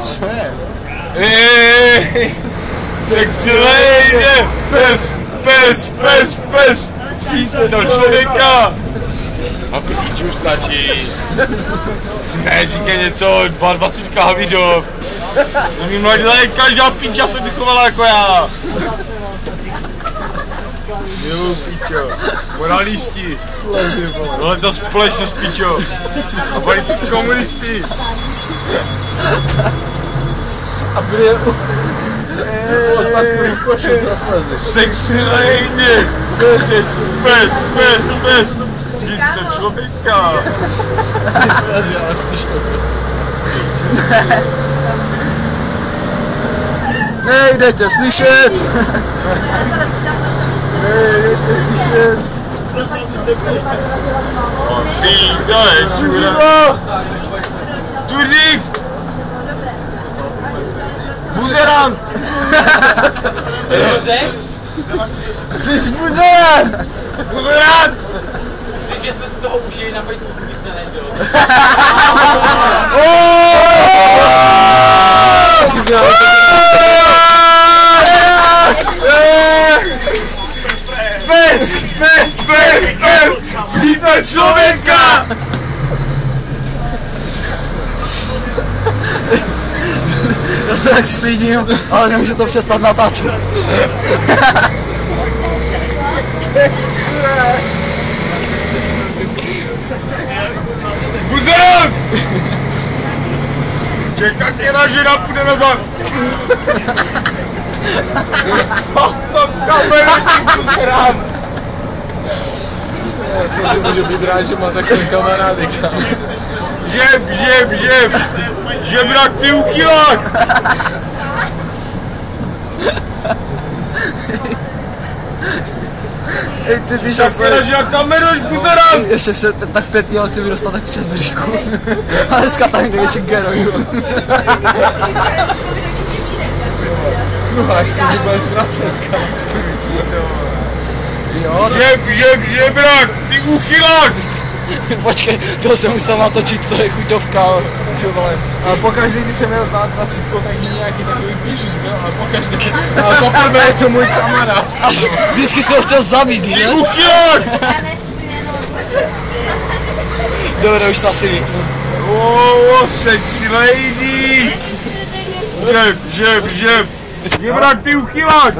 Co je? Sexy lady! Pes! Přijďte do člověka! A píč už stačí. Ne, říkej něco, 22 Havidov. Mí mladí každá píča se vychovala jako já. Jo, píčo. Moralisti. Slezy, vole. Ale ta společnost, píčo. A byli tu komunisty. A byli odpadkový košek za slezy. Sexy lady. Pes. Přijďte do člověka. Ty slezy, ale chceš to. Nejde tě slyšet! Nejde tě slyšet! Výdaj, čura! Tuřík! Buzerant! Jsi buzerant! Buzerant! Myslím, že jsme si toho užili na Facebooku více než dost. Pes! Přijďte člověka! Já se tak stydím, ale nemůžu to přestat natáčet. Buzerant! Čekat mě na žena půjde nazad! To kameru, ty buzerant! Já jsem si můžu být rád, že má takový kamarády, kámo. Žeb! Žebrak, ty uchylák! Ej, ty víš, Tak teda, že na kameru už buzerant! ještě před tak 5 let ty mi dostal tak přes držku. A dneska tady největší geroju. No až se budeš vracet, kámo. Jo, Žebrak, ty uchylák! počkej, to jsem musel natočit, to je chuťovka. Ale pokaždé, když jsem měl 22, tak nějaký takový píšus byl, ale poprvé je to můj kamarád. Až vždycky jsem ho chtěl zabít, že? Ty uchylák! Dobré, už to asi vypnu. Sexy lady! Žebrak, ty uchylák!